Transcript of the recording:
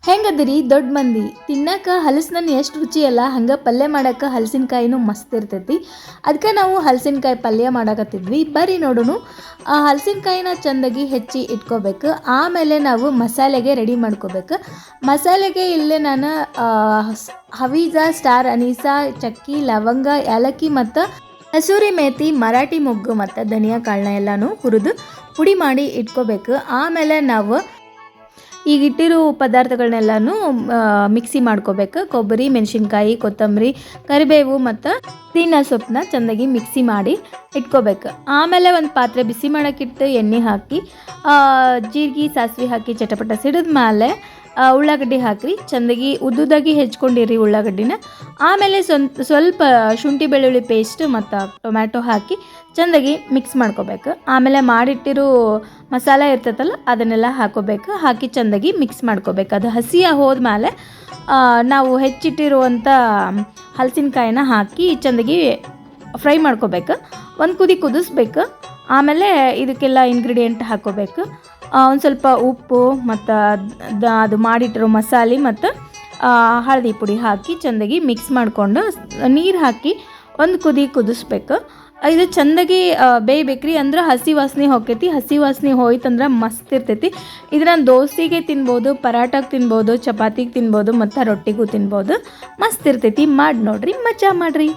ಹೆಂಗದಿರಿ ದೊಡ್ಡ ಮಂದಿ ತಿನ್ನಕ ಹಲಸಿನಣ್ಣು ಎಷ್ಟು ರುಚಿ ಅಲ್ಲ ಹಂಗೆ ಪಲ್ಯ ಮಾಡಕ್ಕೆ ಹಲಸಿನಕಾಯಿನೂ ಮಸ್ತ್ ಇರ್ತೈತಿ. ಅದಕ್ಕೆ ನಾವು ಹಲಸಿನಕಾಯಿ ಪಲ್ಯ ಮಾಡಕತ್ತಿದ್ವಿ. ಬರ್ರಿ ನೋಡೋಣ. ಆ ಹಲಸಿನಕಾಯಿನ ಚೆಂದಾಗಿ ಹೆಚ್ಚಿ ಇಟ್ಕೋಬೇಕು. ಆಮೇಲೆ ನಾವು ಮಸಾಲೆಗೆ ರೆಡಿ ಮಾಡ್ಕೋಬೇಕು. ಮಸಾಲೆಗೆ ಇಲ್ಲೇ ನಾನು ಹವೀಜ, ಸ್ಟಾರ್ ಅನೀಸಾ, ಚಕ್ಕಿ, ಲವಂಗ, ಏಲಕ್ಕಿ ಮತ್ತು ಕಸೂರಿ ಮೇಥಿ, ಮರಾಠಿ ಮೊಗ್ಗು ಮತ್ತು ಧನಿಯಾ ಕಾಳನ್ನ ಎಲ್ಲನೂ ಹುರಿದು ಪುಡಿ ಮಾಡಿ ಇಟ್ಕೋಬೇಕು. ಆಮೇಲೆ ನಾವು ಈಗ ಇಟ್ಟಿರೋ ಪದಾರ್ಥಗಳನ್ನೆಲ್ಲನೂ ಮಿಕ್ಸಿ ಮಾಡ್ಕೋಬೇಕು. ಕೊಬ್ಬರಿ, ಮೆಣಸಿನ್ಕಾಯಿ, ಕೊತ್ತಂಬರಿ, ಕರಿಬೇವು ಮತ್ತು ಪುದೀನ ಸೊಪ್ಪನ್ನ ಚೆಂದಾಗಿ ಮಿಕ್ಸಿ ಮಾಡಿ ಇಟ್ಕೋಬೇಕು. ಆಮೇಲೆ ಒಂದು ಪಾತ್ರೆ ಬಿಸಿ ಮಾಡೋಕ್ಕಿಟ್ಟು ಎಣ್ಣೆ ಹಾಕಿ ಜೀರಿಗೆ, ಸಾಸಿವೆ ಹಾಕಿ ಚಟಪಟ ಸಿಡಿದ ಮೇಲೆ ಉಳ್ಳಾಗಡ್ಡಿ ಹಾಕಿರಿ. ಚೆಂದಾಗಿ ಉದ್ದುದಾಗಿ ಹೆಚ್ಕೊಂಡಿರಿ ಉಳ್ಳಾಗಡ್ಡಿನ. ಆಮೇಲೆ ಸ್ವಲ್ಪ ಶುಂಠಿ ಬೆಳ್ಳುಳ್ಳಿ ಪೇಸ್ಟ್ ಮತ್ತು ಟೊಮ್ಯಾಟೊ ಹಾಕಿ ಚೆಂದಾಗಿ ಮಿಕ್ಸ್ ಮಾಡ್ಕೋಬೇಕು. ಆಮೇಲೆ ಮಾಡಿಟ್ಟಿರೋ ಮಸಾಲೆ ಇರ್ತೈತಲ್ಲ ಅದನ್ನೆಲ್ಲ ಹಾಕೋಬೇಕು. ಹಾಕಿ ಚೆಂದಾಗಿ ಮಿಕ್ಸ್ ಮಾಡ್ಕೋಬೇಕು. ಅದು ಹಸಿ ಹೋದ್ಮೇಲೆ ನಾವು ಹೆಚ್ಚಿಟ್ಟಿರುವಂಥ ಹಲಸಿನಕಾಯಿನ ಹಾಕಿ ಚೆಂದಾಗಿ ಫ್ರೈ ಮಾಡ್ಕೋಬೇಕು. ಒಂದು ಕುದಿ ಕುದಿಸ್ಬೇಕು. ಆಮೇಲೆ ಇದಕ್ಕೆಲ್ಲ ಇಂಗ್ರೀಡಿಯೆಂಟ್ ಹಾಕೋಬೇಕು. ಒಂದು ಸ್ವಲ್ಪ ಉಪ್ಪು ಮತ್ತು ಅದು ಮಾಡಿಟ್ಟಿರೋ ಮಸಾಲೆ ಮತ್ತು ಹಳದಿ ಪುಡಿ ಹಾಕಿ ಚೆಂದಾಗಿ ಮಿಕ್ಸ್ ಮಾಡಿಕೊಂಡು ನೀರು ಹಾಕಿ ಒಂದು ಕುದಿ ಕುದಿಸ್ಬೇಕು. ಇದು ಚೆಂದಾಗಿ ಬೇಯಬೇಕ್ರಿ. ಅಂದ್ರೆ ಹಸಿ ವಾಸನೆ ಹೋಗ್ತೈತಿ. ಹಸಿ ವಾಸನೆ ಹೋಯ್ತಂದ್ರೆ ಮಸ್ತ್ ಇರ್ತೈತಿ. ಇದನ್ನ ದೋಸೆಗೆ ತಿನ್ಬೋದು, ಪರಾಟಕ್ಕೆ ತಿನ್ಬೋದು, ಚಪಾತಿಗೆ ತಿನ್ಬೋದು ಮತ್ತು ರೊಟ್ಟಿಗೂ ತಿನ್ಬೋದು. ಮಸ್ತ್ ಇರ್ತೈತಿ. ಮಾಡಿ ನೋಡ್ರಿ, ಮಜಾ ಮಾಡಿರಿ.